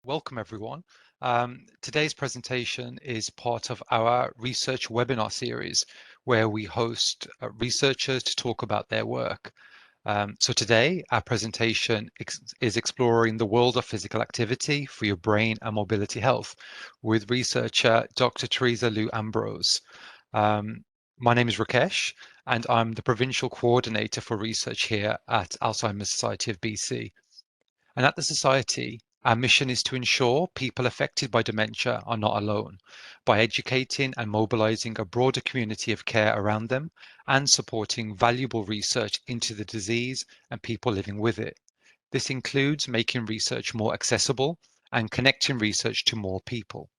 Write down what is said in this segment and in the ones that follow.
Welcome everyone. Today's presentation is part of our research webinar series where we host researchers to talk about their work. So today our presentation is exploring the world of physical activity for your brain and mobility health with researcher Dr. Teresa Liu-Ambrose. My name is Rakesh and I'm the Provincial Coordinator for Research here at Alzheimer's Society of BC. And at the Society, our mission is to ensure people affected by dementia are not alone by educating and mobilizing a broader community of care around them and supporting valuable research into the disease and people living with it. This includes making research more accessible and connecting research to more people.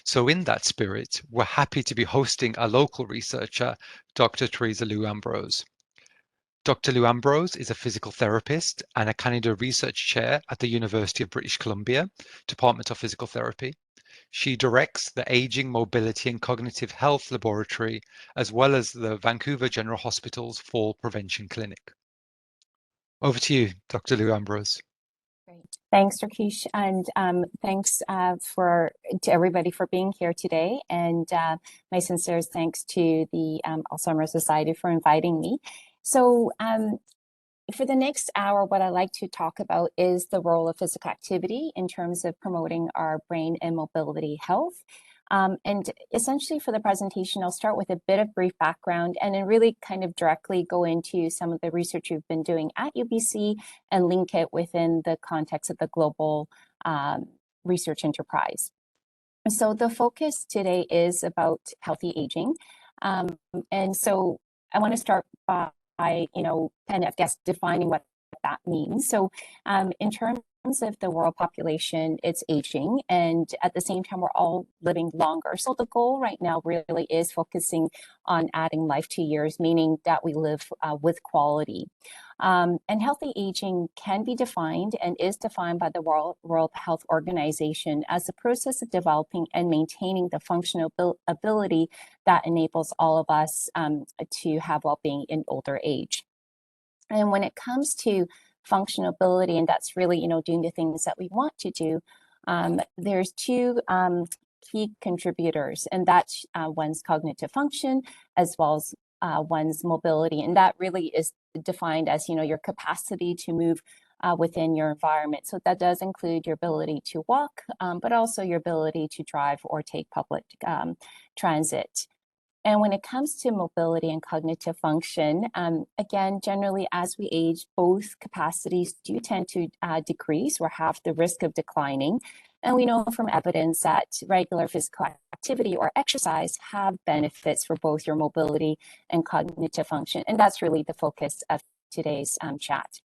So in that spirit, we're happy to be hosting a local researcher, Dr. Teresa Liu-Ambrose. Dr. Liu-Ambrose is a physical therapist and a Canada Research Chair at the University of British Columbia, Department of Physical Therapy. She directs the Aging, Mobility and Cognitive Health Laboratory, as well as the Vancouver General Hospital's Fall Prevention Clinic. Over to you, Dr. Liu-Ambrose. Great. Thanks, Rakesh, and thanks to everybody for being here today. And my sincere thanks to the Alzheimer's Society for inviting me. So for the next hour, what I'd like to talk about is the role of physical activity in terms of promoting our brain and mobility health. And essentially for the presentation, I'll start with a bit of brief background and then really kind of directly go into some of the research you've been doing at UBC and link it within the context of the global research enterprise. So the focus today is about healthy aging. And so I want to start by, kind of, defining what that means. So in terms of the world population, it's aging, and at the same time, we're all living longer. So the goal right now really is focusing on adding life to years, meaning that we live with quality. And healthy aging can be defined and is defined by the World Health Organization as the process of developing and maintaining the functional ability that enables all of us to have well-being in older age. And when it comes to functional ability, and that's really, doing the things that we want to do, there's two key contributors, and that's one's cognitive function as well as one's mobility. And that really is defined as, your capacity to move within your environment. So that does include your ability to walk, but also your ability to drive or take public transit. And when it comes to mobility and cognitive function, again, generally as we age, both capacities do tend to decrease or have the risk of declining. And we know from evidence that regular physical activity or exercise have benefits for both your mobility and cognitive function. And that's really the focus of today's chat.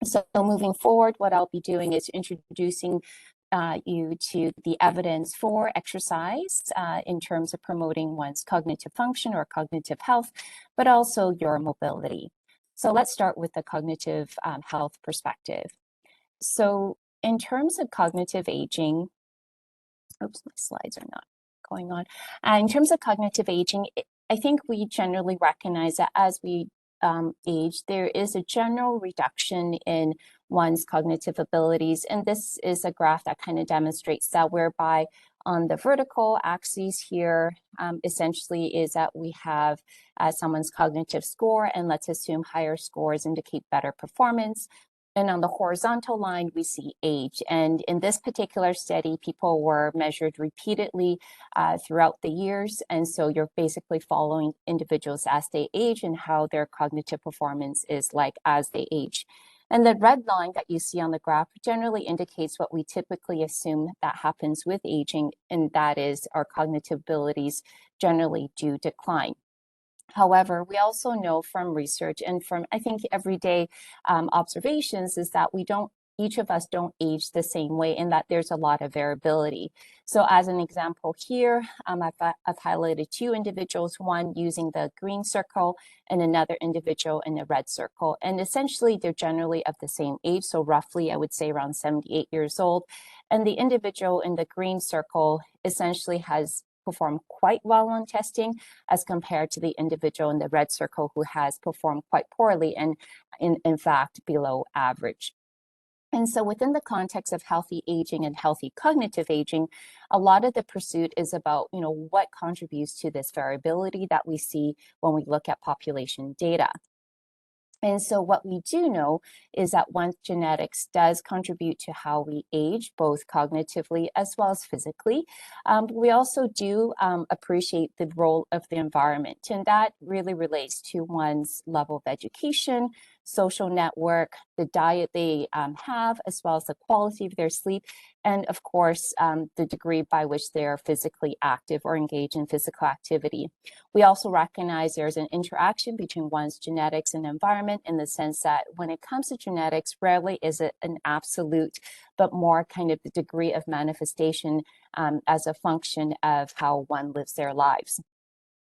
So moving forward, what I'll be doing is introducing you to the evidence for exercise in terms of promoting one's cognitive function or cognitive health, but also your mobility. So let's start with the cognitive health perspective. So in terms of cognitive aging, oops, my slides are not going on. In terms of cognitive aging, I think we generally recognize that as we age, there is a general reduction in one's cognitive abilities. And this is a graph that kind of demonstrates that, whereby on the vertical axis here, essentially is that we have someone's cognitive score, and let's assume higher scores indicate better performance. And on the horizontal line, we see age. And in this particular study, people were measured repeatedly throughout the years. And so you're basically following individuals as they age and how their cognitive performance is like as they age. And the red line that you see on the graph generally indicates what we typically assume that happens with aging, and that is our cognitive abilities generally do decline. However, we also know from research and from, I think, everyday observations is that each of us don't age the same way, and that there's a lot of variability. So as an example here, I've highlighted two individuals, one using the green circle and another individual in the red circle. And essentially, they're generally of the same age. So roughly, I would say around 78 years old. And the individual in the green circle essentially has performed quite well on testing as compared to the individual in the red circle who has performed quite poorly and in fact below average. And so within the context of healthy aging and healthy cognitive aging, a lot of the pursuit is about, what contributes to this variability that we see when we look at population data. And so what we do know is that once genetics does contribute to how we age, both cognitively as well as physically, we also do appreciate the role of the environment. And that really relates to one's level of education, social network, the diet they have, as well as the quality of their sleep, and of course, the degree by which they're physically active or engage in physical activity. We also recognize there's an interaction between one's genetics and environment in the sense that when it comes to genetics, rarely is it an absolute, but more kind of the degree of manifestation as a function of how one lives their lives.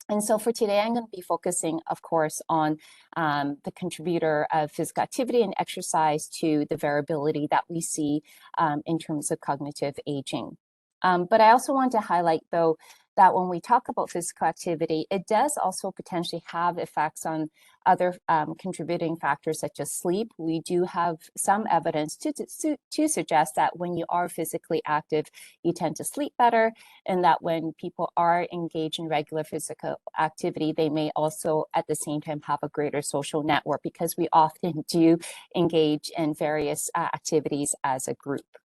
And so for today, I'm going to be focusing, of course, on the contributor of physical activity and exercise to the variability that we see in terms of cognitive aging. But I also want to highlight, though, that when we talk about physical activity, it does also potentially have effects on other contributing factors such as sleep. We do have some evidence to suggest that when you are physically active, you tend to sleep better, and that when people are engaged in regular physical activity, they may also at the same time have a greater social network because we often do engage in various activities as a group.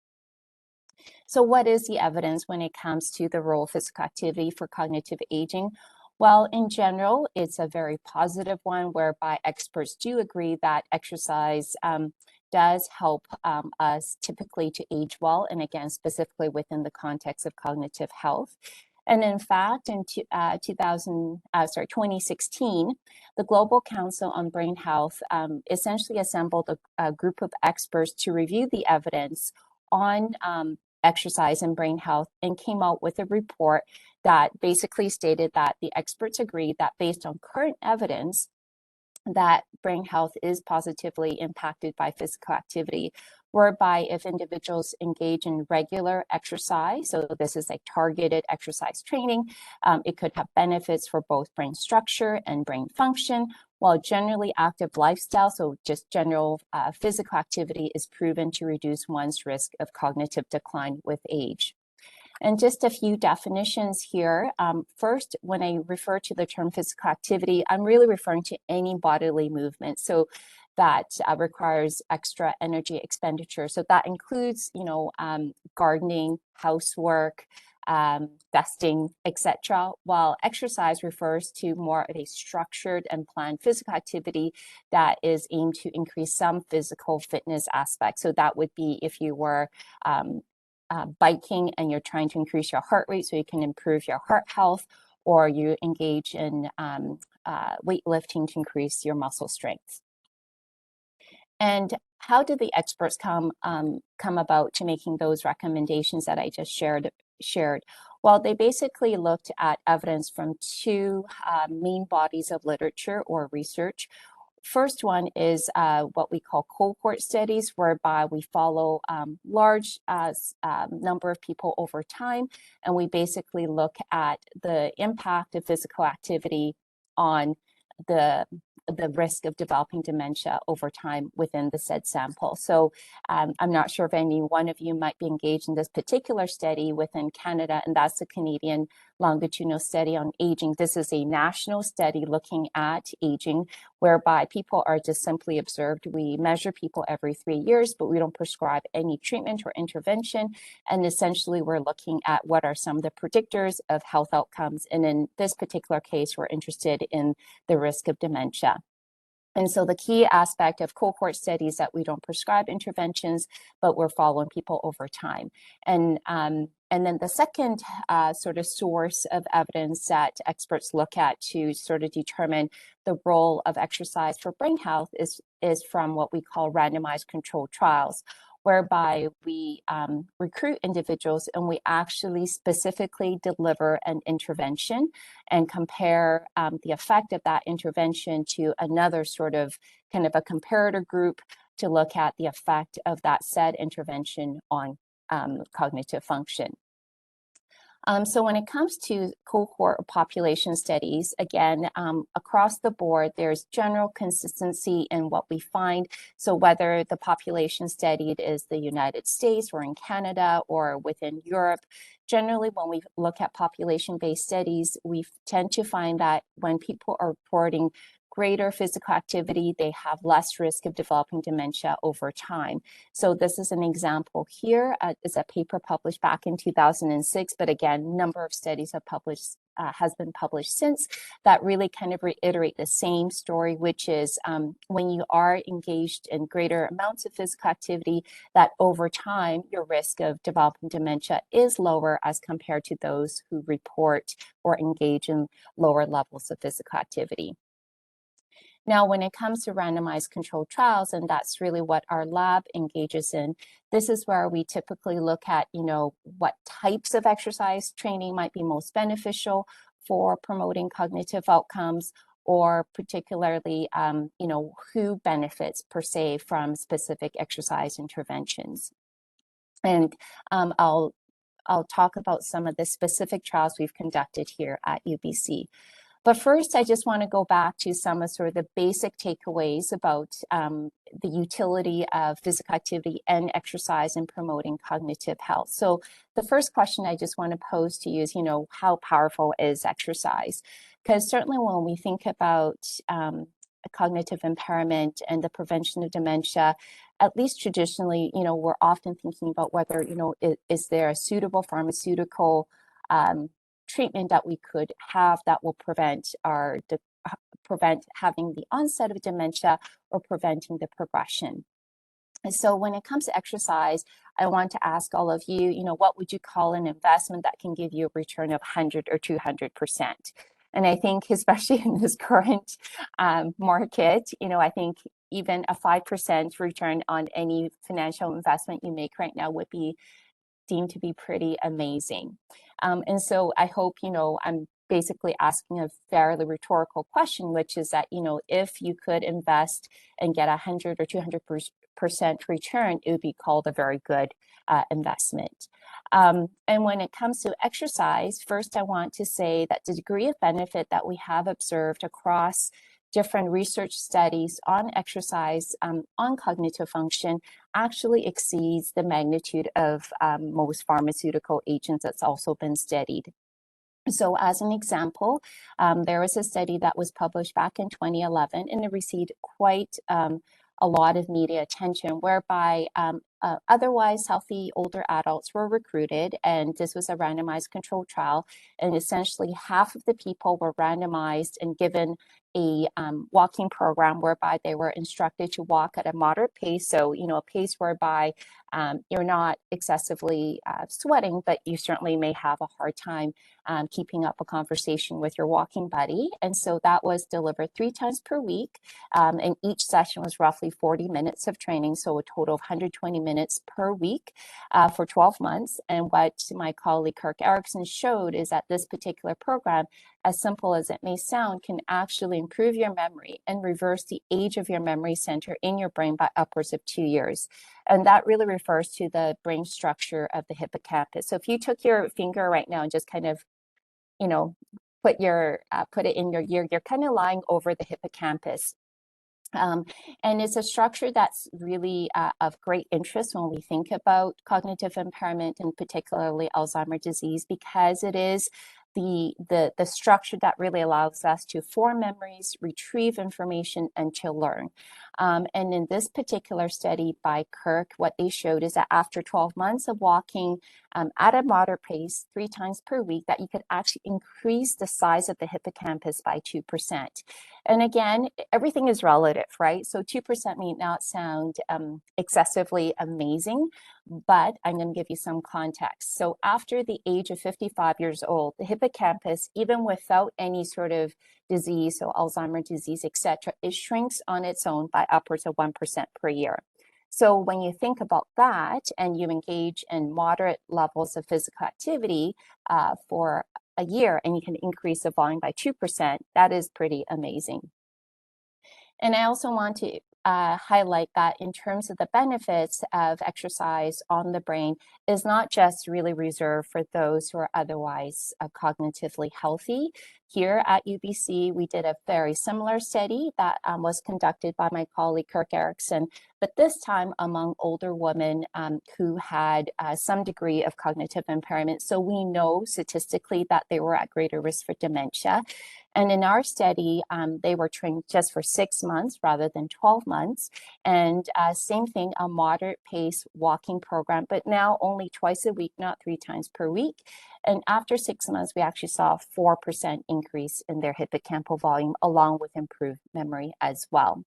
So what is the evidence when it comes to the role of physical activity for cognitive aging? Well, in general, it's a very positive one whereby experts do agree that exercise does help us typically to age well, and again, specifically within the context of cognitive health. And in fact, in 2016, the Global Council on Brain Health essentially assembled a group of experts to review the evidence on exercise and brain health and came out with a report that basically stated that the experts agreed that based on current evidence that brain health is positively impacted by physical activity, whereby if individuals engage in regular exercise, so this is like targeted exercise training, it could have benefits for both brain structure and brain function, while generally active lifestyle, so just general physical activity, is proven to reduce one's risk of cognitive decline with age. And just a few definitions here. First, when I refer to the term physical activity, I'm really referring to any bodily movement. So that requires extra energy expenditure. So that includes, gardening, housework, dusting, etc. While exercise refers to more of a structured and planned physical activity that is aimed to increase some physical fitness aspects. So that would be if you were biking and you're trying to increase your heart rate so you can improve your heart health, or you engage in weightlifting to increase your muscle strength. And how did the experts come about to making those recommendations that I just shared? Well, they basically looked at evidence from two main bodies of literature or research. First one is what we call cohort studies, whereby we follow large number of people over time, and we basically look at the impact of physical activity on the risk of developing dementia over time within the said sample. So I'm not sure if any one of you might be engaged in this particular study within Canada, and that's the Canadian longitudinal study on aging. This is a national study looking at aging, whereby people are just simply observed. We measure people every 3 years, but we don't prescribe any treatment or intervention. And essentially, we're looking at what are some of the predictors of health outcomes. And in this particular case, we're interested in the risk of dementia. And so the key aspect of cohort studies that we don't prescribe interventions, but we're following people over time. And then the second sort of source of evidence that experts look at to sort of determine the role of exercise for brain health is from what we call randomized controlled trials, whereby we recruit individuals and we actually specifically deliver an intervention and compare the effect of that intervention to another sort of kind of a comparator group to look at the effect of that said intervention on cognitive function. So when it comes to cohort population studies, again, across the board, there's general consistency in what we find. So whether the population studied is the United States or in Canada or within Europe, generally when we look at population-based studies, we tend to find that when people are reporting greater physical activity, they have less risk of developing dementia over time. So this is an example here. It's a paper published back in 2006, but again, number of studies have has been published since that really kind of reiterate the same story, which is when you are engaged in greater amounts of physical activity, that over time, your risk of developing dementia is lower as compared to those who report or engage in lower levels of physical activity. Now, when it comes to randomized controlled trials, and that's really what our lab engages in, this is where we typically look at, what types of exercise training might be most beneficial for promoting cognitive outcomes, or particularly, who benefits per se from specific exercise interventions. And I'll talk about some of the specific trials we've conducted here at UBC. But first, I just want to go back to some of sort of the basic takeaways about the utility of physical activity and exercise in promoting cognitive health. So the first question I just want to pose to you is, how powerful is exercise? Because certainly when we think about cognitive impairment and the prevention of dementia, at least traditionally, we're often thinking about whether, is there a suitable pharmaceutical treatment that we could have that will prevent having the onset of dementia or preventing the progression. And so when it comes to exercise, I want to ask all of you, what would you call an investment that can give you a return of 100 or 200%? And I think especially in this current market, I think even a 5% return on any financial investment you make right now would be deemed to be pretty amazing. And so I hope, I'm basically asking a fairly rhetorical question, which is that, if you could invest and get 100 or 200% return, it would be called a very good investment. And when it comes to exercise, first, I want to say that the degree of benefit that we have observed across different research studies on exercise, on cognitive function, actually exceeds the magnitude of most pharmaceutical agents that's also been studied. So as an example, there was a study that was published back in 2011, and it received quite a lot of media attention, whereby otherwise healthy older adults were recruited, and this was a randomized controlled trial, and essentially half of the people were randomized and given a walking program whereby they were instructed to walk at a moderate pace. So, a pace whereby you're not excessively sweating, but you certainly may have a hard time keeping up a conversation with your walking buddy. And so that was delivered 3 times per week. And each session was roughly 40 minutes of training. So a total of 120 minutes per week for 12 months. And what my colleague Kirk Erickson showed is that this particular program, as simple as it may sound, can actually improve your memory and reverse the age of your memory center in your brain by upwards of 2 years. And that really refers to the brain structure of the hippocampus. So if you took your finger right now and just kind of, put it in your ear, you're kind of lying over the hippocampus. And it's a structure that's really of great interest when we think about cognitive impairment and particularly Alzheimer's disease, because it is the structure that really allows us to form memories, retrieve information, and to learn. And in this particular study by Kirk, what they showed is that after 12 months of walking at a moderate pace 3 times per week, that you could actually increase the size of the hippocampus by 2%. And again, everything is relative, right? So 2% may not sound excessively amazing, but I'm going to give you some context. So after the age of 55 years old, the hippocampus, even without any sort of disease, so Alzheimer's disease, etc., it shrinks on its own by upwards of 1% per year. So when you think about that and you engage in moderate levels of physical activity for a year, and you can increase the volume by 2%, that is pretty amazing. And I also want to highlight that in terms of the benefits of exercise on the brain is not just really reserved for those who are otherwise cognitively healthy. Here at UBC, we did a very similar study that was conducted by my colleague Kirk Erickson, but this time among older women who had some degree of cognitive impairment. So we know statistically that they were at greater risk for dementia. And in our study, they were trained just for 6 months rather than 12 months. And same thing, a moderate pace walking program, but now only twice a week, not 3 times per week. And after 6 months, we actually saw a 4% increase in their hippocampal volume, along with improved memory as well.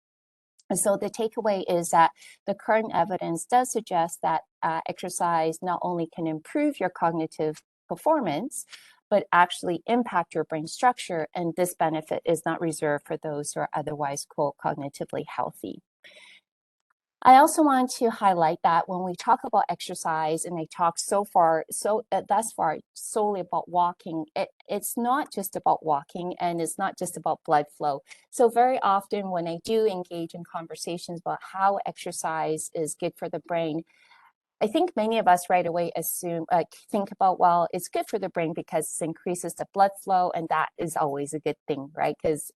And so the takeaway is that the current evidence does suggest that exercise not only can improve your cognitive performance, but actually impact your brain structure. And this benefit is not reserved for those who are otherwise, quote, cognitively healthy. I also want to highlight that when we talk about exercise, and I talk thus far solely about walking, it's not just about walking, and it's not just about blood flow. So very often when I do engage in conversations about how exercise is good for the brain, I think many of us right away think about, well, it's good for the brain because it increases the blood flow, and that is always a good thing, right? Because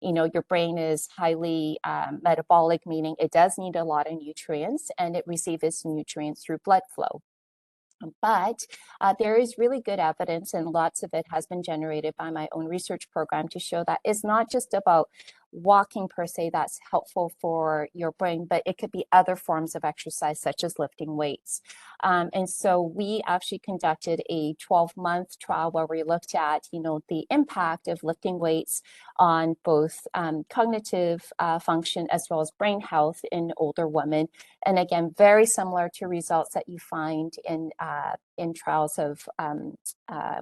your brain is highly metabolic, meaning it does need a lot of nutrients, and it receives its nutrients through blood flow. But there is really good evidence, and lots of it has been generated by my own research program to show that it's not just about walking per se that's helpful for your brain, but it could be other forms of exercise such as lifting weights. And so we actually conducted a 12-month trial where we looked at, the impact of lifting weights on both cognitive function as well as brain health in older women. And again, very similar to results that you find in trials of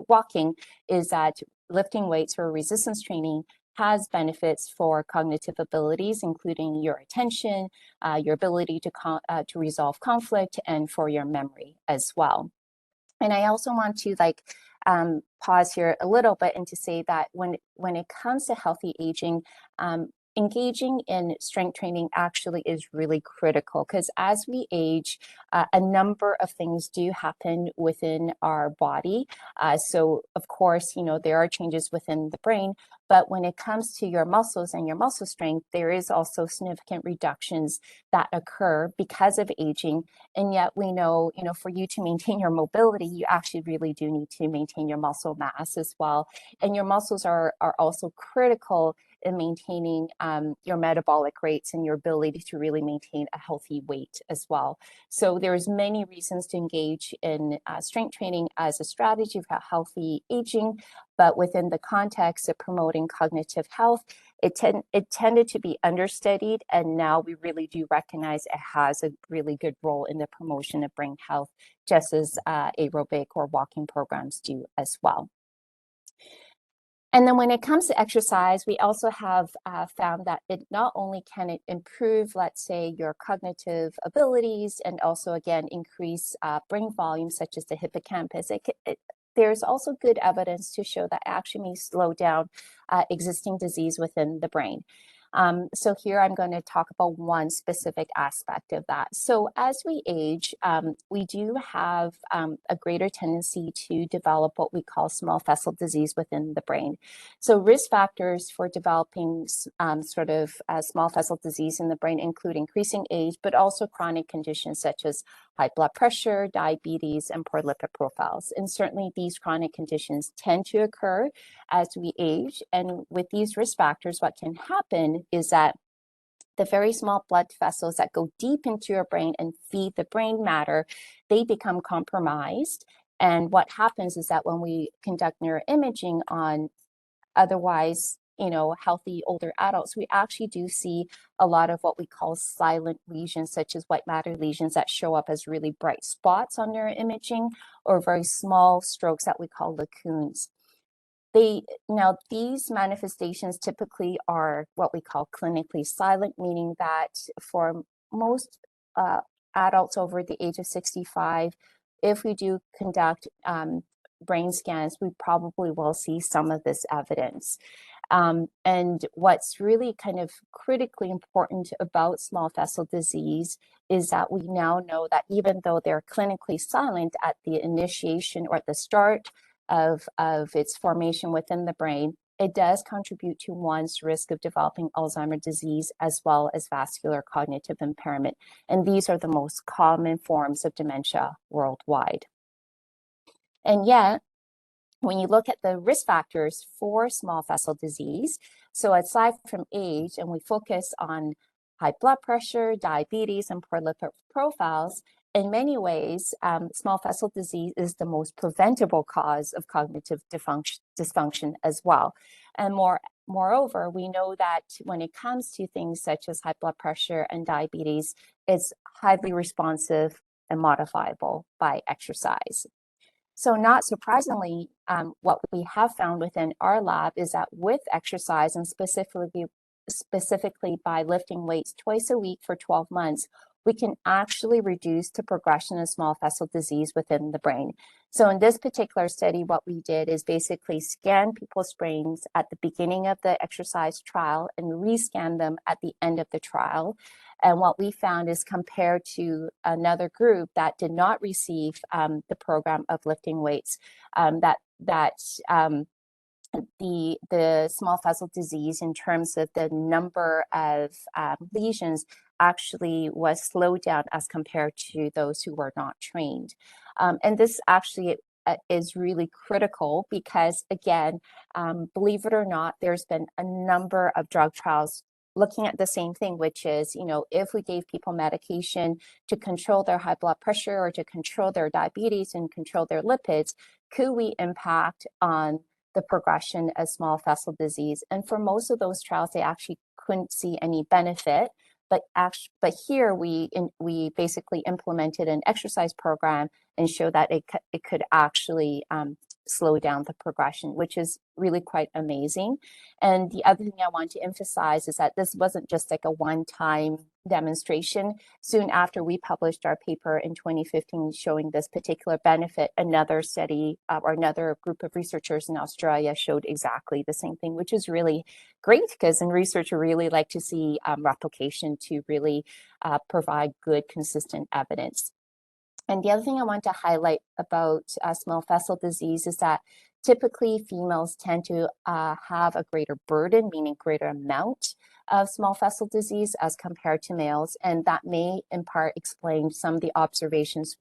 walking, is that lifting weights or resistance training has benefits for cognitive abilities, including your attention, your ability to resolve conflict, and for your memory as well. And I also want to pause here a little bit and to say that when it comes to healthy aging, engaging in strength training actually is really critical, because as we age, a number of things do happen within our body. So of course, there are changes within the brain, but when it comes to your muscles and your muscle strength, there is also significant reductions that occur because of aging. And yet we know, for you to maintain your mobility, you actually really do need to maintain your muscle mass as well. And your muscles are also critical in maintaining your metabolic rates and your ability to really maintain a healthy weight as well. So there's many reasons to engage in strength training as a strategy for healthy aging, but within the context of promoting cognitive health, it tended to be understudied, and now we really do recognize it has a really good role in the promotion of brain health, just as aerobic or walking programs do as well. And then when it comes to exercise, we also have found that it not only can it improve, let's say, your cognitive abilities, and also, again, increase brain volume, such as the hippocampus. There's also good evidence to show that it actually may slow down existing disease within the brain. So here I'm going to talk about one specific aspect of that. So as we age, we do have a greater tendency to develop what we call small vessel disease within the brain. So risk factors for developing small vessel disease in the brain include increasing age, but also chronic conditions such as high blood pressure, diabetes, and poor lipid profiles. And certainly these chronic conditions tend to occur as we age. And with these risk factors, what can happen is that the very small blood vessels that go deep into your brain and feed the brain matter, they become compromised. And what happens is that when we conduct neuroimaging on otherwise healthy older adults, we actually do see a lot of what we call silent lesions, such as white matter lesions that show up as really bright spots on neuroimaging, or very small strokes that we call lacunes. These manifestations typically are what we call clinically silent, meaning that for most adults over the age of 65, if we do conduct brain scans, we probably will see some of this evidence. And what's really kind of critically important about small vessel disease is that we now know that even though they're clinically silent at the initiation or at the start of its formation within the brain, it does contribute to one's risk of developing Alzheimer's disease as well as vascular cognitive impairment. And these are the most common forms of dementia worldwide. And yet, when you look at the risk factors for small vessel disease, so aside from age, and we focus on high blood pressure, diabetes, and poor lipid profiles, in many ways, small vessel disease is the most preventable cause of cognitive dysfunction as well. And moreover, we know that when it comes to things such as high blood pressure and diabetes, it's highly responsive and modifiable by exercise. So not surprisingly, what we have found within our lab is that with exercise, and specifically by lifting weights twice a week for 12 months, we can actually reduce the progression of small vessel disease within the brain. So in this particular study, what we did is basically scan people's brains at the beginning of the exercise trial and rescan them at the end of the trial. And what we found is compared to another group that did not receive the program of lifting weights, the small vessel disease in terms of the number of lesions actually was slowed down as compared to those who were not trained. And this actually is really critical because, again, believe it or not, there's been a number of drug trials looking at the same thing, which is, if we gave people medication to control their high blood pressure or to control their diabetes and control their lipids, could we impact on the progression of small vessel disease? And for most of those trials, they actually couldn't see any benefit. But here we basically implemented an exercise program and showed that it could actually slow down the progression, which is really quite amazing. And the other thing I want to emphasize is that this wasn't just like a one-time demonstration. Soon after we published our paper in 2015 showing this particular benefit, another study or another group of researchers in Australia showed exactly the same thing, which is really great because in research, we really like to see replication to really provide good, consistent evidence. And the other thing I want to highlight about small vessel disease is that typically females tend to have a greater burden, meaning greater amount of small vessel disease as compared to males. And that may in part explain some of the observations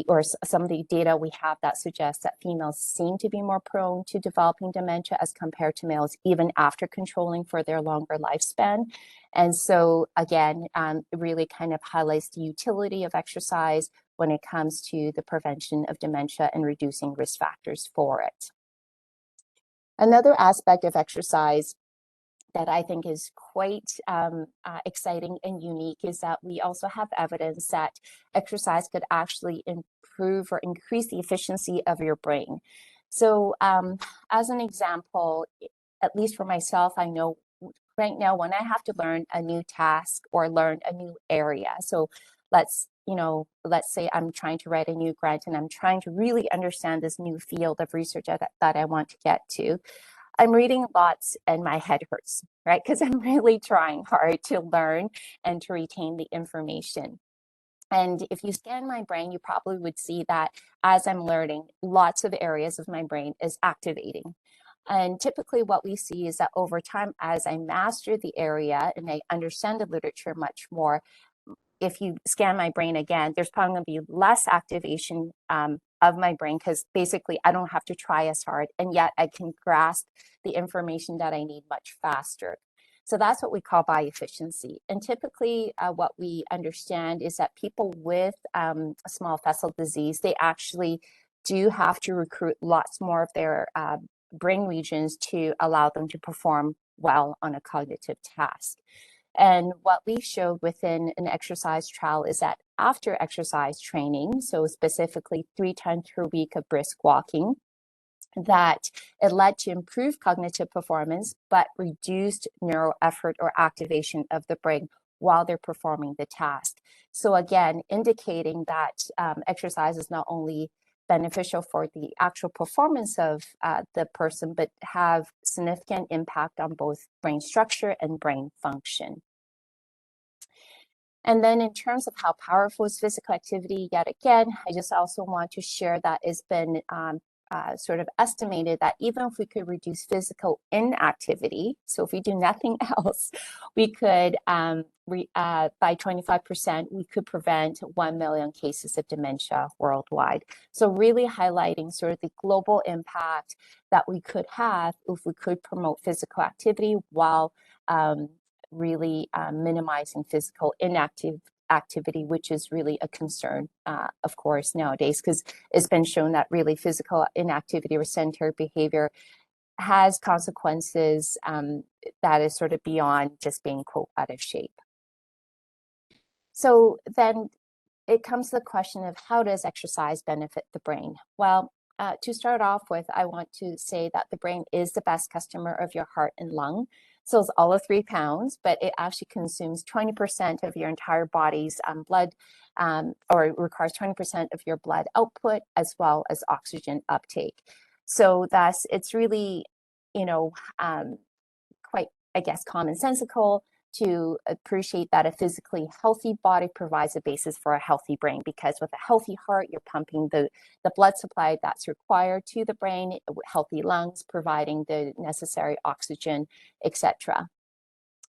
or some of the data we have that suggests that females seem to be more prone to developing dementia as compared to males, even after controlling for their longer lifespan. And so again, it really kind of highlights the utility of exercise when it comes to the prevention of dementia and reducing risk factors for it. Another aspect of exercise that I think is quite exciting and unique is that we also have evidence that exercise could actually improve or increase the efficiency of your brain. So as an example, at least for myself, I know right now when I have to learn a new task or learn a new area, so let's say I'm trying to write a new grant and I'm trying to really understand this new field of research that I want to get to. I'm reading lots and my head hurts, right? Because I'm really trying hard to learn and to retain the information. And if you scan my brain, you probably would see that as I'm learning, lots of areas of my brain is activating. And typically what we see is that over time, as I master the area and I understand the literature much more, if you scan my brain again, there's probably going to be less activation of my brain because basically I don't have to try as hard, and yet I can grasp the information that I need much faster. So that's what we call bioefficiency. And typically what we understand is that people with small vessel disease, they actually do have to recruit lots more of their brain regions to allow them to perform well on a cognitive task. And what we showed within an exercise trial is that after exercise training, so specifically 3 times per week of brisk walking, that it led to improved cognitive performance, but reduced neural effort or activation of the brain while they're performing the task. So again, indicating that exercise is not only beneficial for the actual performance of the person, but have significant impact on both brain structure and brain function. And then in terms of how powerful is physical activity, yet again, I just also want to share that it's been sort of estimated that even if we could reduce physical inactivity, so if we do nothing else, we could, by 25%, we could prevent 1 million cases of dementia worldwide. So really highlighting sort of the global impact that we could have if we could promote physical activity while really minimizing physical activity, which is really a concern, of course, nowadays, because it's been shown that really physical inactivity or sedentary behavior has consequences that is sort of beyond just being, quote, out of shape. So then it comes to the question of how does exercise benefit the brain? Well, to start off with, I want to say that the brain is the best customer of your heart and lung. So it's all of 3 pounds, but it actually consumes 20% of your entire body's blood, or it requires 20% of your blood output as well as oxygen uptake. So thus, it's really, you know, quite, I guess, commonsensical to appreciate that a physically healthy body provides a basis for a healthy brain, because with a healthy heart, you're pumping the blood supply that's required to the brain, healthy lungs providing the necessary oxygen, etc.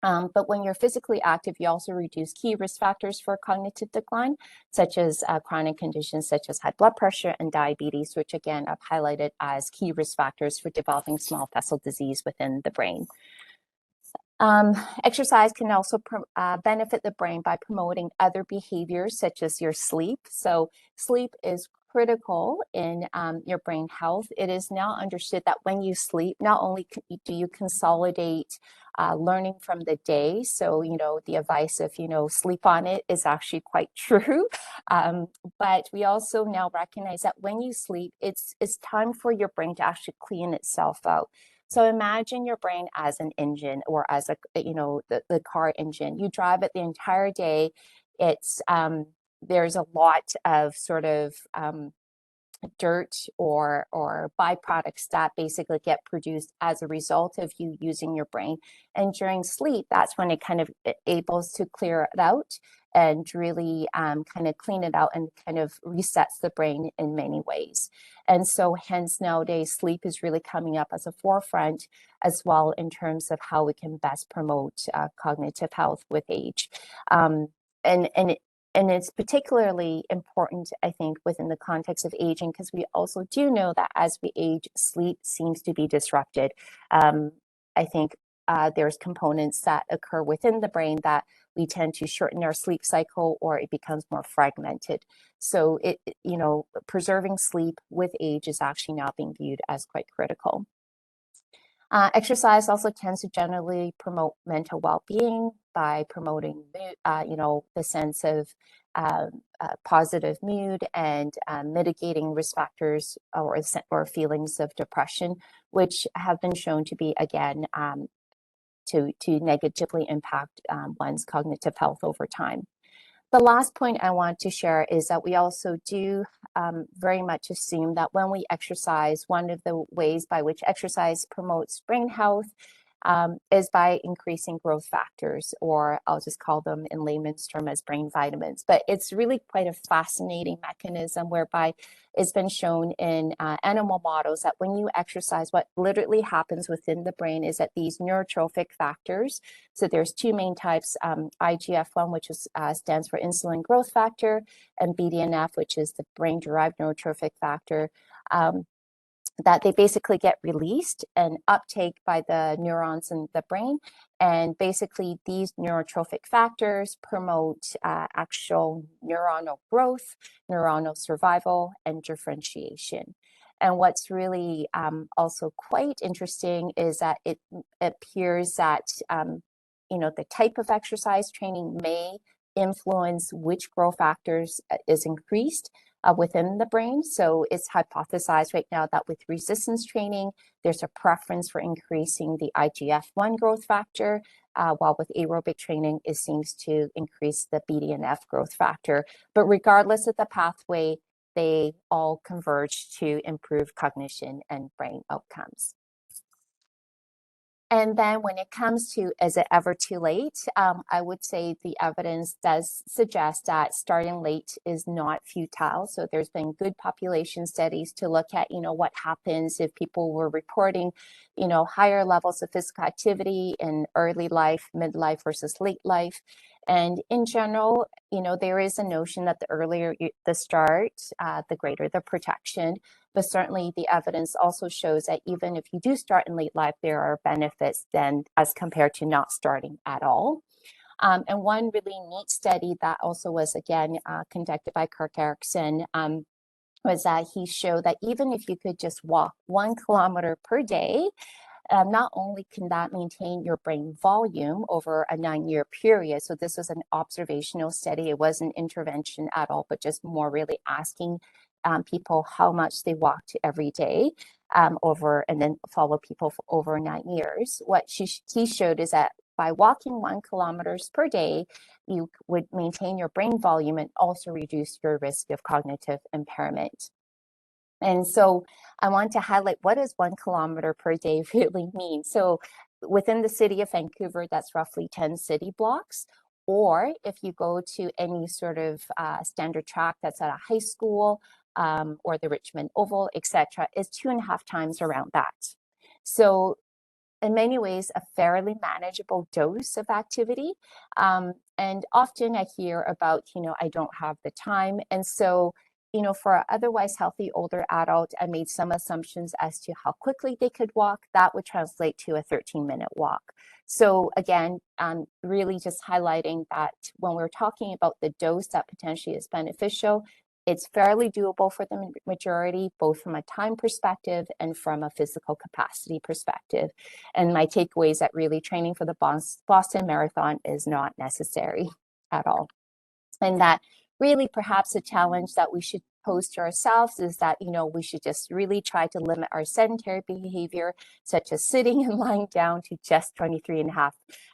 But when you're physically active, you also reduce key risk factors for cognitive decline, such as chronic conditions such as high blood pressure and diabetes, which again I've highlighted as key risk factors for developing small vessel disease within the brain. Exercise can also benefit the brain by promoting other behaviors such as your sleep. So sleep is critical in your brain health. It is now understood that when you sleep, not only do you consolidate learning from the day, so, you know, the advice of, you know, sleep on it is actually quite true. But we also now recognize that when you sleep, it's time for your brain to actually clean itself out. So imagine your brain as an engine, or as a, you know, the car engine. You drive it the entire day. It's there's a lot of sort of dirt or byproducts that basically get produced as a result of you using your brain. And during sleep, that's when it kind of able to clear it out and really kind of clean it out and kind of resets the brain in many ways. And so hence nowadays, sleep is really coming up as a forefront as well in terms of how we can best promote cognitive health with age. And it's particularly important, I think, within the context of aging, because we also do know that as we age, sleep seems to be disrupted. I think there's components that occur within the brain that we tend to shorten our sleep cycle, or it becomes more fragmented. So you know, preserving sleep with age is actually now being viewed as quite critical. Exercise also tends to generally promote mental well-being by promoting, you know, the sense of positive mood and mitigating risk factors or feelings of depression, which have been shown to be, again, to negatively impact one's cognitive health over time. The last point I want to share is that we also do very much assume that when we exercise, one of the ways by which exercise promotes brain health is by increasing growth factors, or I'll just call them in layman's term as brain vitamins. But it's really quite a fascinating mechanism whereby it's been shown in animal models that when you exercise, what literally happens within the brain is that these neurotrophic factors, so there's 2 main types, IGF-1, which is, stands for insulin growth factor, and BDNF, which is the brain-derived neurotrophic factor, that they basically get released and uptake by the neurons in the brain. And basically these neurotrophic factors promote actual neuronal growth, neuronal survival, and differentiation. And what's really also quite interesting is that it appears that, you know, the type of exercise training may influence which growth factors is increased within the brain. So it's hypothesized right now that with resistance training, there's a preference for increasing the IGF-1 growth factor, while with aerobic training, it seems to increase the BDNF growth factor. But regardless of the pathway, they all converge to improve cognition and brain outcomes. And then when it comes to, is it ever too late? I would say the evidence does suggest that starting late is not futile. So there's been good population studies to look at, what happens if people were reporting, higher levels of physical activity in early life, midlife versus late life. And in general, there is a notion that the earlier the start, the greater the protection. But certainly the evidence also shows that even if you do start in late life, there are benefits then as compared to not starting at all. And one really neat study that also was, again, conducted by Kirk Erickson was that he showed that even if you could just walk 1 kilometer per day, not only can that maintain your brain volume over a 9-year period, so this was an observational study, it wasn't intervention at all, but just more really asking people how much they walked every day and then follow people for over 9 years. What he showed is that by walking 1 kilometers per day, you would maintain your brain volume and also reduce your risk of cognitive impairment. And so I want to highlight, what does 1 kilometer per day really mean? So within the city of Vancouver, that's roughly 10 city blocks. Or if you go to any sort of standard track that's at a high school or the Richmond Oval, etc., is 2.5 times around that. So in many ways, a fairly manageable dose of activity. And often I hear about, I don't have the time. And so, for an otherwise healthy older adult, I made some assumptions as to how quickly they could walk. That would translate to a 13-minute walk. So again, really just highlighting that when we're talking about the dose that potentially is beneficial, it's fairly doable for the majority, both from a time perspective and from a physical capacity perspective. And my takeaway is that really training for the Boston Marathon is not necessary at all. And that really perhaps a challenge that we should pose to ourselves is that, we should just really try to limit our sedentary behavior, such as sitting and lying down, to just 23.5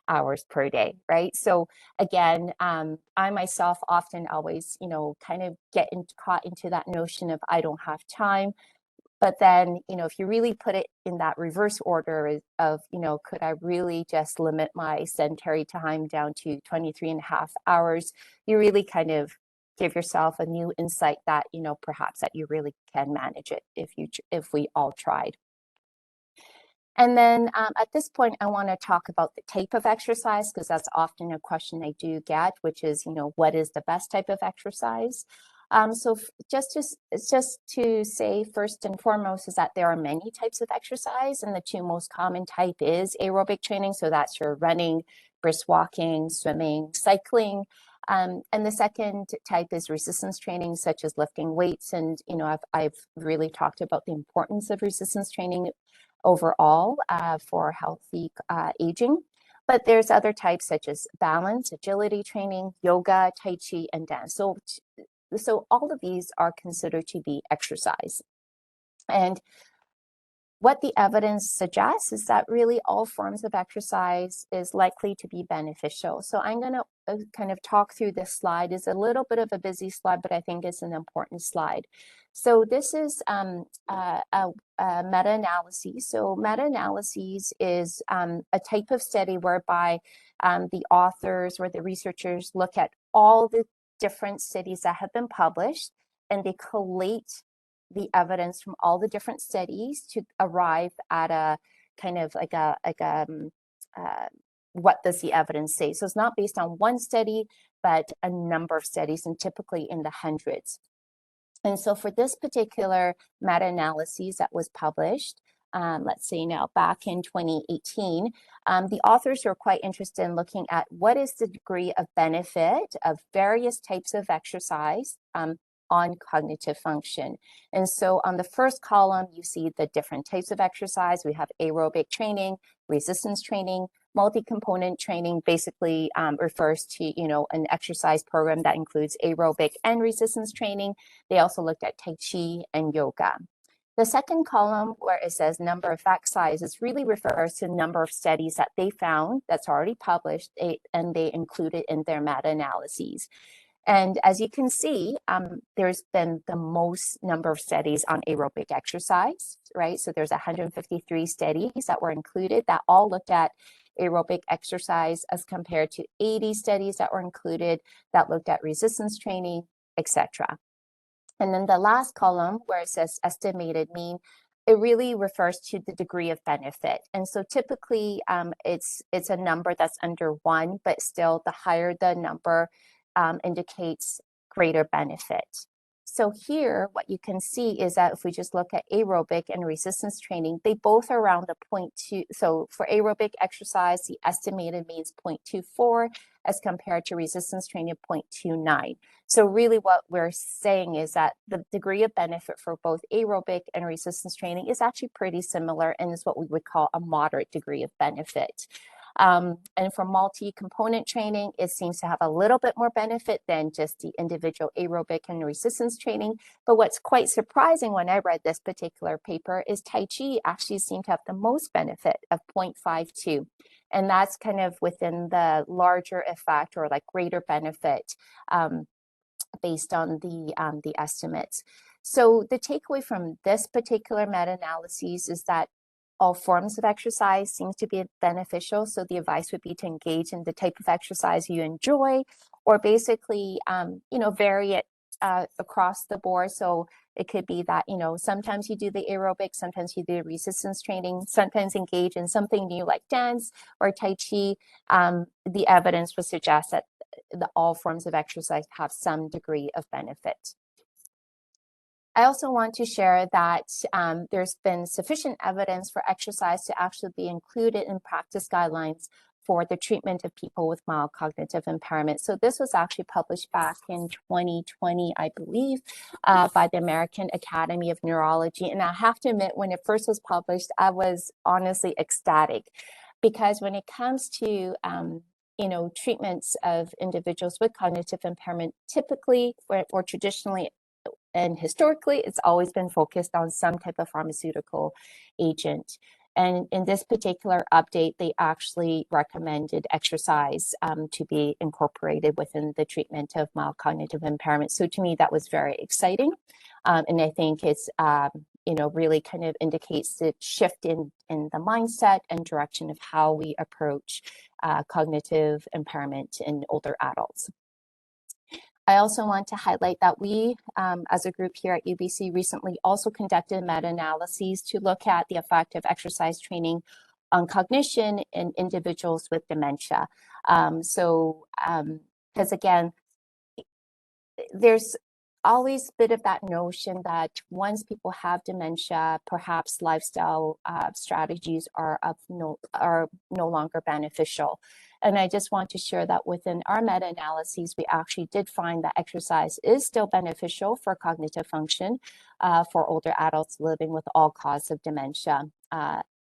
hours per day, right? So again, I myself often always, kind of get caught into that notion of I don't have time. But then, if you really put it in that reverse order of, could I really just limit my sedentary time down to 23.5 hours, you really kind of give yourself a new insight that, perhaps that you really can manage it if we all tried. And then at this point, I want to talk about the type of exercise, because that's often a question I do get, which is, what is the best type of exercise? So just to say first and foremost is that there are many types of exercise, and the two most common type is aerobic training. So that's your running, brisk walking, swimming, cycling. And the second type is resistance training, such as lifting weights. And, I've really talked about the importance of resistance training overall for healthy aging. But there's other types such as balance, agility training, yoga, tai chi, and dance. So all of these are considered to be exercise. And what the evidence suggests is that really all forms of exercise is likely to be beneficial. So I'm going to kind of talk through this slide. It's a little bit of a busy slide, but I think it's an important slide. So this is a meta-analysis. So meta-analysis is a type of study whereby the authors or the researchers look at all the different studies that have been published, and they collate the evidence from all the different studies to arrive at a kind of like what does the evidence say? So it's not based on one study, but a number of studies, and typically in the hundreds. And so for this particular meta-analysis that was published, let's say now back in 2018, the authors were quite interested in looking at what is the degree of benefit of various types of exercise on cognitive function. And so on the first column, you see the different types of exercise. We have aerobic training, resistance training, multi-component training basically refers to, an exercise program that includes aerobic and resistance training. They also looked at Tai Chi and yoga. The second column, where it says number of exercises, really refers to the number of studies that they found that's already published and they included in their meta-analyses. And as you can see, there's been the most number of studies on aerobic exercise, right? So there's 153 studies that were included that all looked at aerobic exercise as compared to 80 studies that were included that looked at resistance training, etc. And then the last column where it says estimated mean, it really refers to the degree of benefit. And so typically it's a number that's under 1, but still the higher the number indicates greater benefit. So here, what you can see is that if we just look at aerobic and resistance training, they both are around the 0.2. So for aerobic exercise, the estimated means 0.24 as compared to resistance training of 0.29. So really what we're saying is that the degree of benefit for both aerobic and resistance training is actually pretty similar and is what we would call a moderate degree of benefit. And for multi-component training, it seems to have a little bit more benefit than just the individual aerobic and resistance training. But what's quite surprising when I read this particular paper is Tai Chi actually seemed to have the most benefit of 0.52. And that's kind of within the larger effect or like greater benefit based on the estimates. So the takeaway from this particular meta-analysis is that all forms of exercise seems to be beneficial. So the advice would be to engage in the type of exercise you enjoy, or basically, vary it across the board. So it could be that, sometimes you do the aerobic, sometimes you do resistance training, sometimes engage in something new like dance or Tai Chi. The evidence would suggest that all forms of exercise have some degree of benefit. I also want to share that there's been sufficient evidence for exercise to actually be included in practice guidelines for the treatment of people with mild cognitive impairment. So this was actually published back in 2020, I believe, by the American Academy of Neurology. And I have to admit, when it first was published, I was honestly ecstatic, because when it comes to treatments of individuals with cognitive impairment, typically or traditionally and historically, it's always been focused on some type of pharmaceutical agent. And in this particular update, they actually recommended exercise to be incorporated within the treatment of mild cognitive impairment. So to me, that was very exciting. And I think it's, really kind of indicates the shift in the mindset and direction of how we approach cognitive impairment in older adults. I also want to highlight that we, as a group here at UBC, recently also conducted meta-analyses to look at the effect of exercise training on cognition in individuals with dementia. Because again, there's always a bit of that notion that once people have dementia, perhaps lifestyle strategies are no longer beneficial. And I just want to share that within our meta-analyses, we actually did find that exercise is still beneficial for cognitive function for older adults living with all causes of dementia,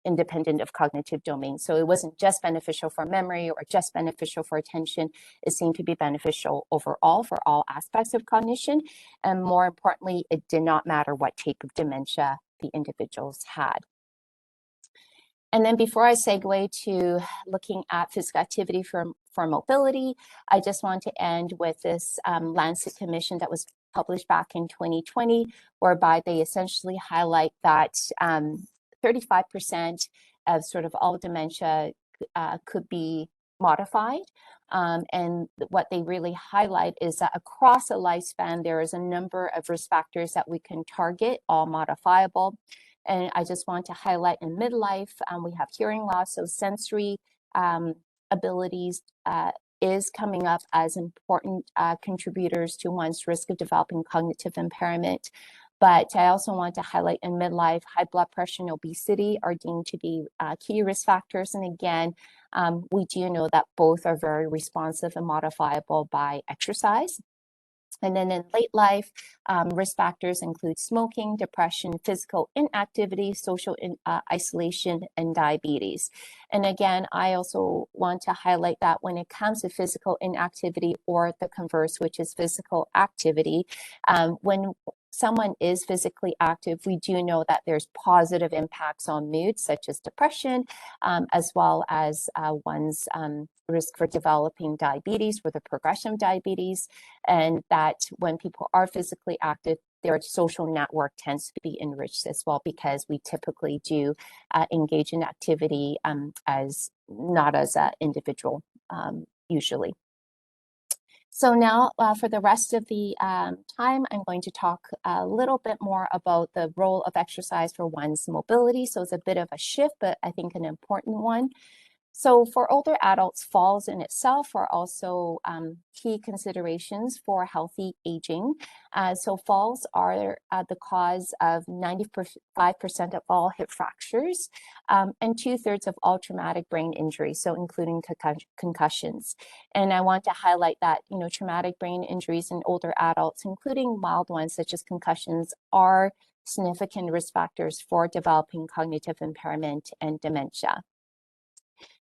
independent of cognitive domain. So it wasn't just beneficial for memory or just beneficial for attention. It seemed to be beneficial overall for all aspects of cognition. And more importantly, it did not matter what type of dementia the individuals had. And then before I segue to looking at physical activity for mobility, I just want to end with this Lancet commission that was published back in 2020, whereby they essentially highlight that 35% of sort of all dementia could be modified. And what they really highlight is that across a lifespan, there is a number of risk factors that we can target, all modifiable. And I just want to highlight in midlife, we have hearing loss, so sensory abilities is coming up as important contributors to one's risk of developing cognitive impairment. But I also want to highlight in midlife, high blood pressure and obesity are deemed to be key risk factors. And again, we do know that both are very responsive and modifiable by exercise. And then in late life, risk factors include smoking, depression, physical inactivity, social isolation, and diabetes. And again, I also want to highlight that when it comes to physical inactivity or the converse, which is physical activity, when someone is physically active, we do know that there's positive impacts on mood, such as depression, as well as one's risk for developing diabetes, for the progression of diabetes, and that when people are physically active, their social network tends to be enriched as well, because we typically do engage in activity as not as an individual usually. So now for the rest of the time, I'm going to talk a little bit more about the role of exercise for one's mobility. So it's a bit of a shift, but I think an important one. So for older adults, falls in itself are also key considerations for healthy aging. So falls are the cause of 95% of all hip fractures and 2/3 of all traumatic brain injuries, so including concussions. And I want to highlight that, you know, traumatic brain injuries in older adults, including mild ones such as concussions, are significant risk factors for developing cognitive impairment and dementia.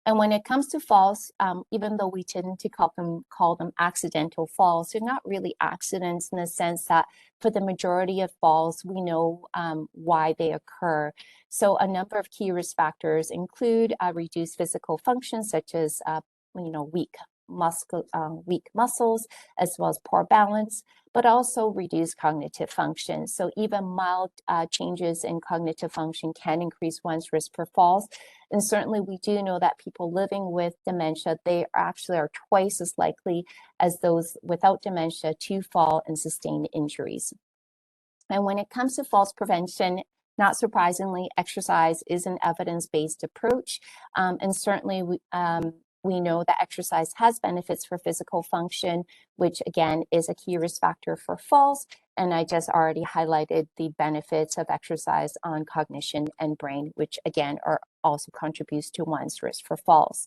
And when it comes to falls, even though we tend to call them accidental falls, they're not really accidents in the sense that for the majority of falls, we know why they occur. So a number of key risk factors include reduced physical function, such as weak muscles, as well as poor balance, but also reduced cognitive function. So even mild changes in cognitive function can increase one's risk for falls. And certainly we do know that people living with dementia, they actually are twice as likely as those without dementia to fall and sustain injuries. And when it comes to falls prevention, not surprisingly, exercise is an evidence-based approach. And certainly we know that exercise has benefits for physical function, which again is a key risk factor for falls. And I just already highlighted the benefits of exercise on cognition and brain, which again also contributes to one's risk for falls.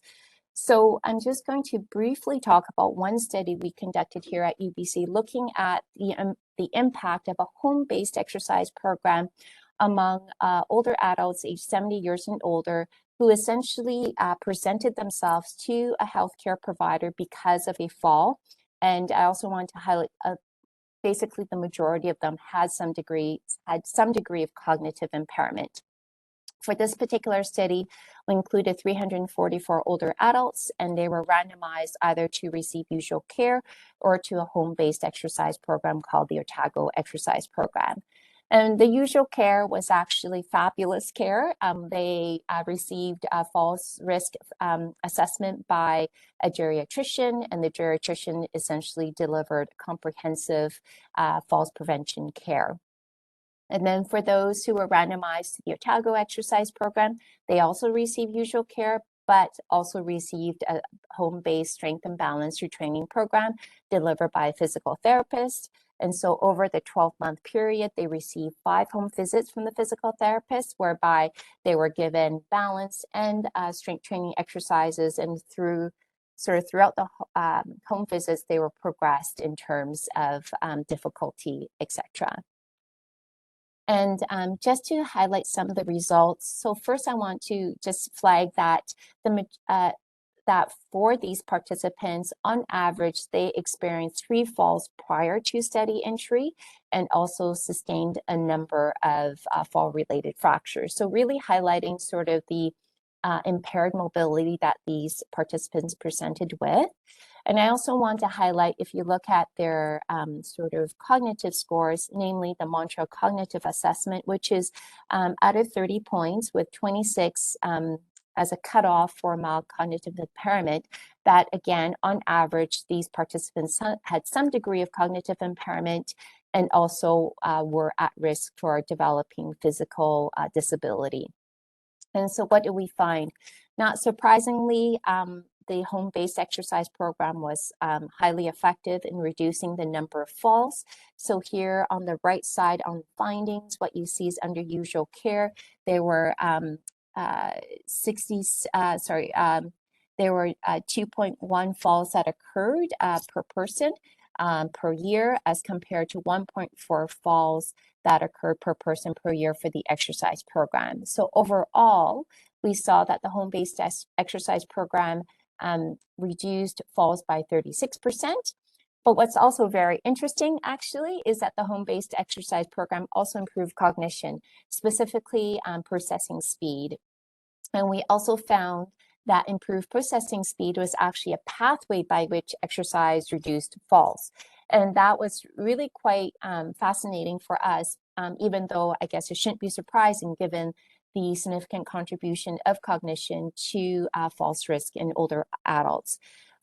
So I'm just going to briefly talk about one study we conducted here at UBC, looking at the impact of a home-based exercise program among older adults aged 70 years and older, who essentially presented themselves to a healthcare provider because of a fall. And I also want to highlight basically the majority of them had some degree of cognitive impairment. For this particular study, we included 344 older adults, and they were randomized either to receive usual care or to a home-based exercise program called the Otago Exercise Program. And the usual care was actually fabulous care. They received a falls risk assessment by a geriatrician, and the geriatrician essentially delivered comprehensive falls prevention care. And then for those who were randomized to the Otago Exercise Program, they also received usual care, but also received a home-based strength and balance retraining program delivered by a physical therapist. And so over the 12-month period, they received 5 home visits from the physical therapist, whereby they were given balance and strength training exercises. And throughout the home visits, they were progressed in terms of difficulty, etc. And just to highlight some of the results. So first I want to just flag that that for these participants, on average, they experienced 3 falls prior to study entry and also sustained a number of fall-related fractures. So really highlighting sort of the impaired mobility that these participants presented with. And I also want to highlight, if you look at their sort of cognitive scores, namely the Montreal Cognitive Assessment, which is out of 30 points with 26 as a cutoff for mild cognitive impairment, that again, on average, these participants had some degree of cognitive impairment and also were at risk for developing physical disability. And so what do we find? Not surprisingly, the home-based exercise program was highly effective in reducing the number of falls. So here on the right side on findings, what you see is under usual care, there were 2.1 falls that occurred per person per year, as compared to 1.4 falls that occurred per person per year for the exercise program. So overall, we saw that the home-based exercise program reduced falls by 36%, But what's also very interesting, actually, is that the home-based exercise program also improved cognition, specifically processing speed. And we also found that improved processing speed was actually a pathway by which exercise reduced falls. And that was really quite fascinating for us, even though I guess it shouldn't be surprising given the significant contribution of cognition to falls risk in older adults.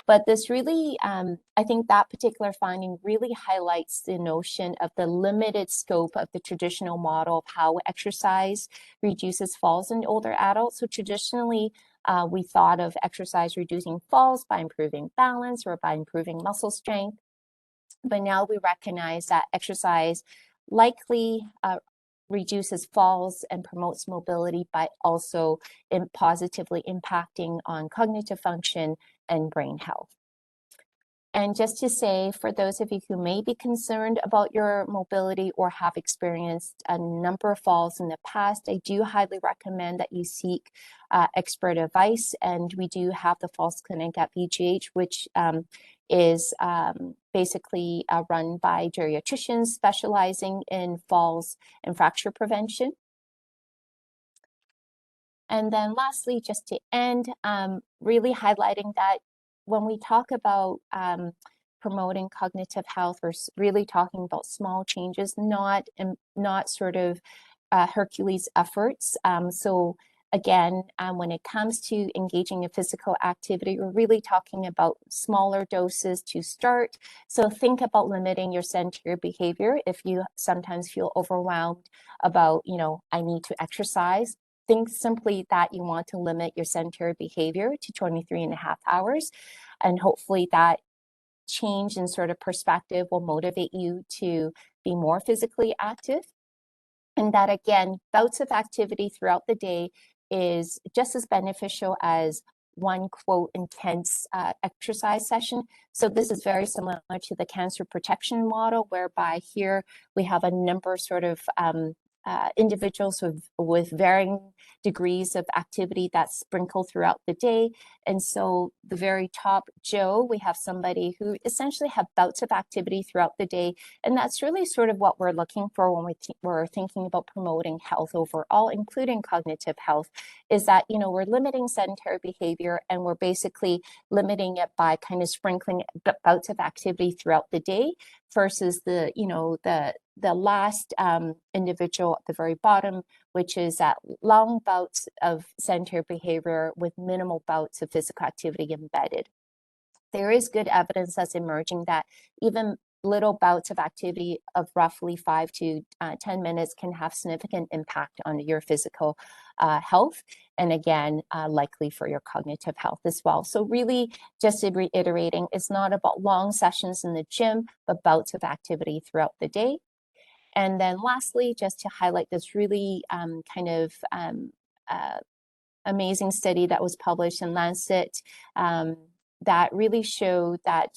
But this really, I think that particular finding really highlights the notion of the limited scope of the traditional model of how exercise reduces falls in older adults. So traditionally, we thought of exercise reducing falls by improving balance or by improving muscle strength. But now we recognize that exercise likely reduces falls and promotes mobility by also positively impacting on cognitive function and brain health. And just to say, for those of you who may be concerned about your mobility or have experienced a number of falls in the past, I do highly recommend that you seek expert advice. And we do have the Falls Clinic at VGH, which is basically run by geriatricians specializing in falls and fracture prevention. And then lastly, just to end, really highlighting that when we talk about promoting cognitive health, we're really talking about small changes, not sort of Hercules efforts. So again, when it comes to engaging in physical activity, we're really talking about smaller doses to start. So think about limiting your sedentary behavior. If you sometimes feel overwhelmed about, I need to exercise, think simply that you want to limit your sedentary behavior to 23.5 hours. And hopefully that change in sort of perspective will motivate you to be more physically active. And that, again, bouts of activity throughout the day is just as beneficial as one, quote, intense exercise session. So this is very similar to the cancer protection model, whereby here we have a number sort of individuals with varying degrees of activity that's sprinkled throughout the day. And so the very top, Joe, we have somebody who essentially have bouts of activity throughout the day. And that's really sort of what we're looking for when we're thinking about promoting health overall, including cognitive health, is that, we're limiting sedentary behavior and we're basically limiting it by kind of sprinkling bouts of activity throughout the day versus the last individual at the very bottom, which is that long bouts of sedentary behavior with minimal bouts of physical activity embedded. There is good evidence that's emerging that even little bouts of activity of roughly 5 to 10 minutes can have significant impact on your physical health, and again, likely for your cognitive health as well. So really, just reiterating, it's not about long sessions in the gym, but bouts of activity throughout the day. And then lastly, just to highlight this really amazing study that was published in Lancet that really showed that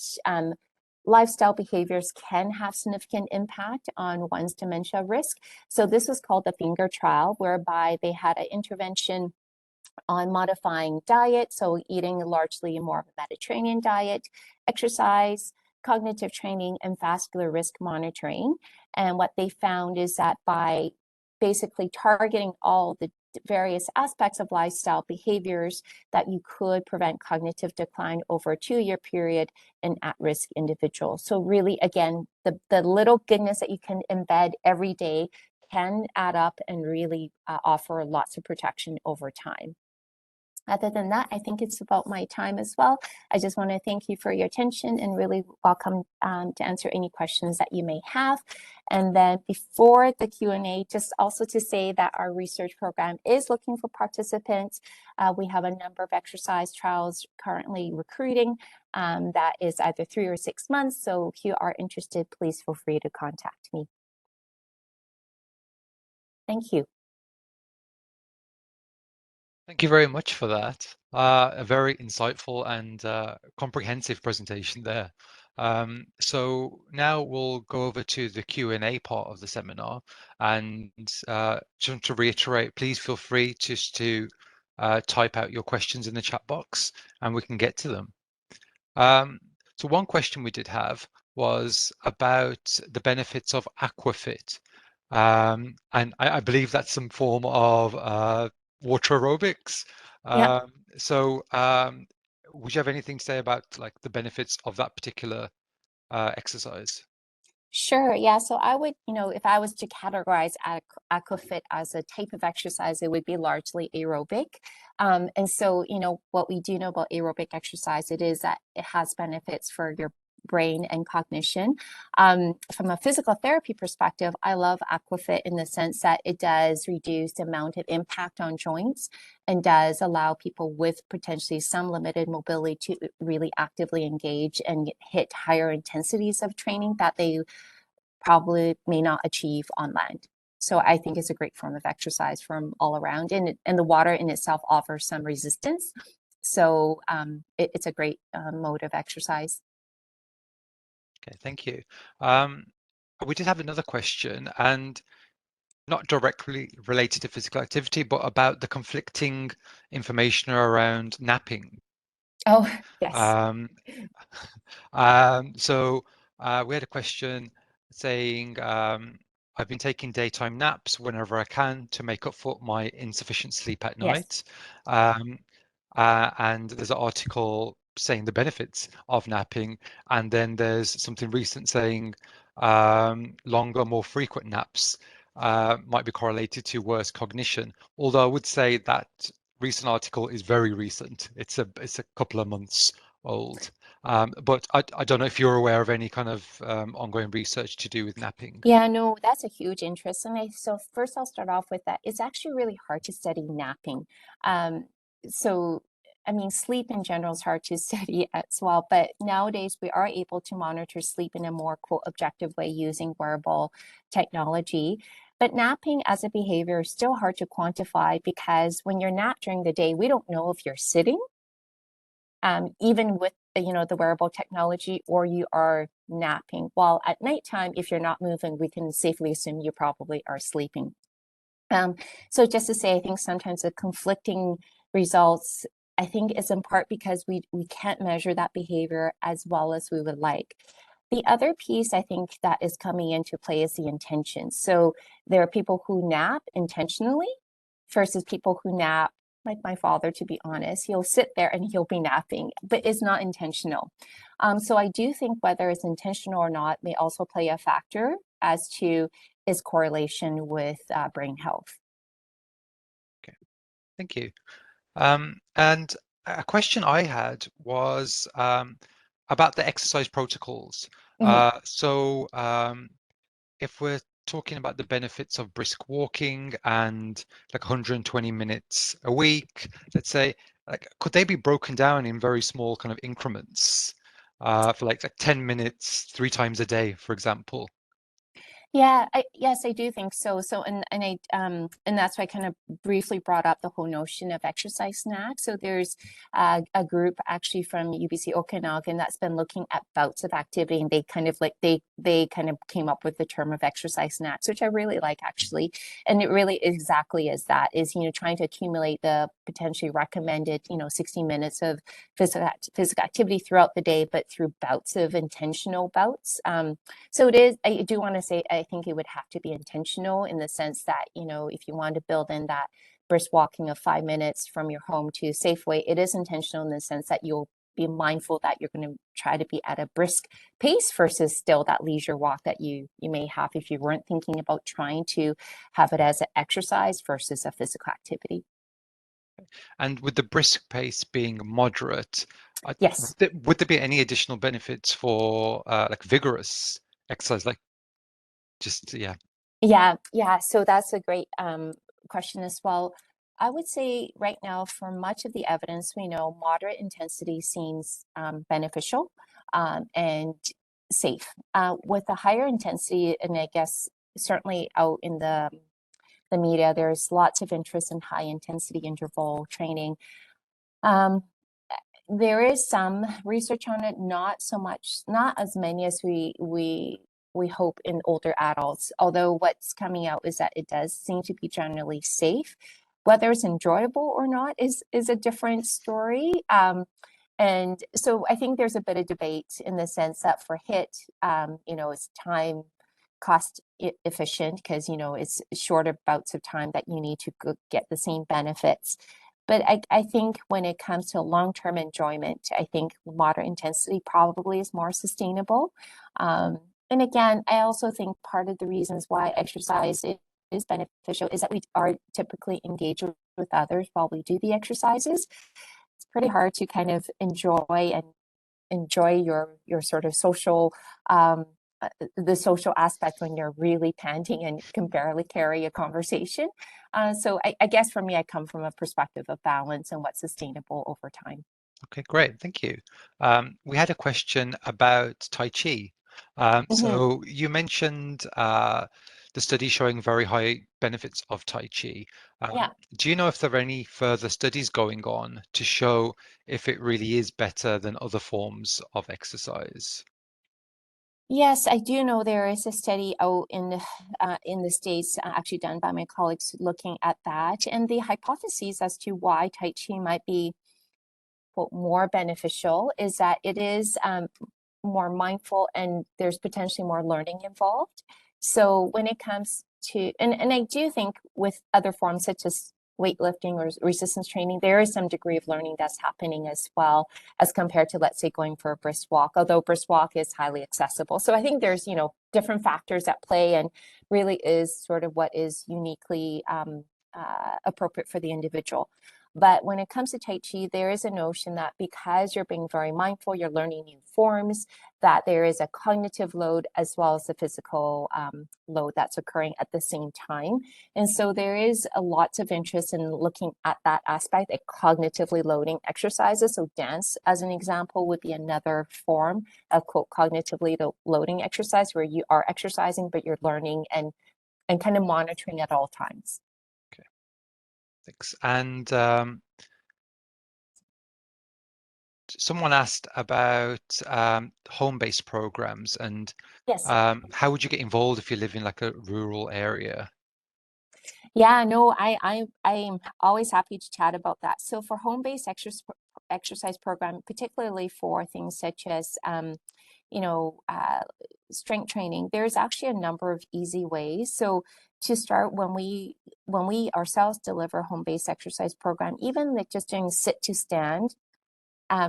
lifestyle behaviors can have significant impact on one's dementia risk. So this was called the Finger trial, whereby they had an intervention on modifying diet, so eating largely more of a Mediterranean diet, exercise, cognitive training, and vascular risk monitoring. And what they found is that by basically targeting all the various aspects of lifestyle behaviors, that you could prevent cognitive decline over a 2-year period in at-risk individuals. So really, again, the little goodness that you can embed every day can add up and really offer lots of protection over time. Other than that, I think it's about my time as well. I just want to thank you for your attention and really welcome to answer any questions that you may have. And then before the Q&A, just also to say that our research program is looking for participants. We have a number of exercise trials currently recruiting that is either 3 or 6 months. So if you are interested, please feel free to contact me. Thank you. Thank you very much for that. A very insightful and comprehensive presentation there. So now we'll go over to the Q&A part of the seminar. And just to reiterate, please feel free just to type out your questions in the chat box and we can get to them. So one question we did have was about the benefits of aquafit. And I believe that's some form of water aerobics. Yeah. Would you have anything to say about like the benefits of that particular exercise? Sure. Yeah. So I would, if I was to categorize aquafit as a type of exercise, it would be largely aerobic. And so, what we do know about aerobic exercise, it is that it has benefits for your brain and cognition. From a physical therapy perspective, I love aquafit in the sense that it does reduce the amount of impact on joints and does allow people with potentially some limited mobility to really actively engage and hit higher intensities of training that they probably may not achieve on land. So I think it's a great form of exercise from all around, and the water in itself offers some resistance. So it's a great mode of exercise. Okay, thank you. Um, we did have another question, and not directly related to physical activity, but about the conflicting information around napping. Oh, yes. Um, we had a question saying, I've been taking daytime naps whenever I can to make up for my insufficient sleep at Yes. night. Um, and there's an article saying the benefits of napping, and then there's something recent saying longer, more frequent naps might be correlated to worse cognition. Although I would say that recent article is very recent. It's a couple of months old. But I don't know if you're aware of any kind of ongoing research to do with napping. Yeah, no, that's a huge interest. So first I'll start off with that. It's actually really hard to study napping. Um, so, I mean, sleep in general is hard to study as well, but nowadays we are able to monitor sleep in a more quote objective way using wearable technology. But napping as a behavior is still hard to quantify because when you're nap during the day, we don't know if you're sitting even with the wearable technology, or you are napping. While at nighttime, if you're not moving, we can safely assume you probably are sleeping. So just to say, I think sometimes the conflicting results, I think is in part because we can't measure that behavior as well as we would like. The other piece I think that is coming into play is the intention. So there are people who nap intentionally versus people who nap, like my father, to be honest. He'll sit there and he'll be napping, but it's not intentional. So I do think whether it's intentional or not may also play a factor as to its correlation with brain health. Okay, thank you. And a question I had was about the exercise protocols. Mhm. If we're talking about the benefits of brisk walking and like 120 minutes a week, let's say, like could they be broken down in very small kind of increments for like 10 minutes, 3 times a day, for example? Yeah, yes, I do think so. And that's why I kind of briefly brought up the whole notion of exercise snacks. So there's a group actually from UBC Okanagan that's been looking at bouts of activity, and they kind of they kind of came up with the term of exercise snacks, which I really like actually. And it really exactly is that is trying to accumulate the potentially recommended 60 minutes of physical activity throughout the day, but through bouts of intentional bouts. So it is, I do want to say, I think it would have to be intentional in the sense that, if you want to build in that brisk walking of 5 minutes from your home to Safeway, it is intentional in the sense that you'll be mindful that you're going to try to be at a brisk pace versus still that leisure walk that you may have if you weren't thinking about trying to have it as an exercise versus a physical activity. And with the brisk pace being moderate, Yes. would there be any additional benefits for like vigorous exercise? Like just, yeah. Yeah. So that's a great question as well. I would say right now, for much of the evidence, we know moderate intensity seems beneficial and safe. With a higher intensity, and I guess certainly out in the media, there's lots of interest in high intensity interval training. Um, there is some research on it, not so much, not as many as we hope in older adults. Although what's coming out is that it does seem to be generally safe. Whether it's enjoyable or not is a different story. And so I think there's a bit of debate in the sense that for HIIT, it's time cost efficient because, it's shorter bouts of time that you need to get the same benefits. But I think when it comes to long-term enjoyment, I think moderate intensity probably is more sustainable. And again, I also think part of the reasons why exercise is beneficial is that we are typically engaged with others while we do the exercises. It's pretty hard to kind of enjoy your sort of social the social aspect when you're really panting and can barely carry a conversation. So I guess for me, I come from a perspective of balance and what's sustainable over time. Okay, great. Thank you. We had a question about Tai Chi. Mhm. So you mentioned the study showing very high benefits of Tai Chi. Yeah. Do you know if there are any further studies going on to show if it really is better than other forms of exercise? Yes, I do know there is a study out in the States actually done by my colleagues looking at that. And the hypotheses as to why Tai Chi might be quote, more beneficial is that it is more mindful and there's potentially more learning involved. So when it comes to, and I do think with other forms such as weightlifting or resistance training, there is some degree of learning that's happening as well as compared to, let's say, going for a brisk walk, although brisk walk is highly accessible. So I think there's, different factors at play and really is sort of what is uniquely appropriate for the individual. But when it comes to Tai Chi, there is a notion that because you're being very mindful, you're learning new forms, that there is a cognitive load as well as the physical load that's occurring at the same time. And so there is a lots of interest in looking at that aspect, like cognitively loading exercises. So dance, as an example, would be another form of quote cognitively loading exercise where you are exercising, but you're learning and kind of monitoring at all times. Okay, thanks. And someone asked about home-based programs and Yes. how would you get involved if you live in like a rural area? Yeah, no, I'm always happy to chat about that. So for home-based exercise program, particularly for things such as you know, uh, strength training, there's actually a number of easy ways. So to start, when we ourselves deliver home-based exercise program, even like just doing sit to stand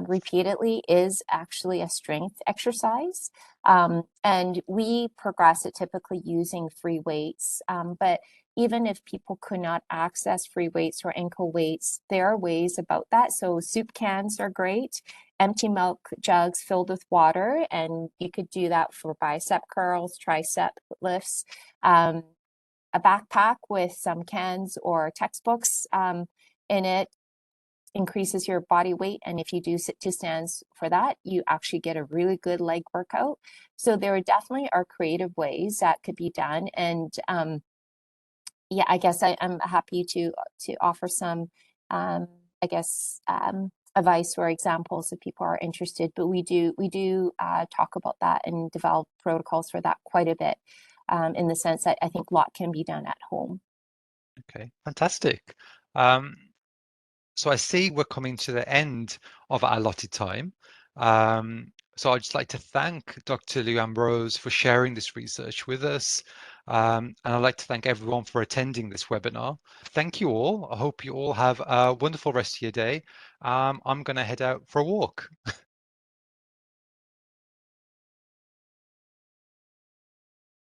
repeatedly is actually a strength exercise. And we progress it typically using free weights. But even if people could not access free weights or ankle weights, there are ways about that. So soup cans are great, empty milk jugs filled with water, and you could do that for bicep curls, tricep lifts. A backpack with some cans or textbooks in it increases your body weight. And if you do sit to stands for that, you actually get a really good leg workout. So there definitely are creative ways that could be done. And yeah, I guess I'm happy to offer some, I guess, advice or examples if people are interested. But we do talk about that and develop protocols for that quite a bit, in the sense that I think a lot can be done at home. Okay, fantastic. Um, So I see we're coming to the end of our allotted time. So I'd just like to thank Dr. Liu-Ambrose for sharing this research with us. And I'd like to thank everyone for attending this webinar. Thank you all. I hope you all have a wonderful rest of your day. I'm going to head out for a walk.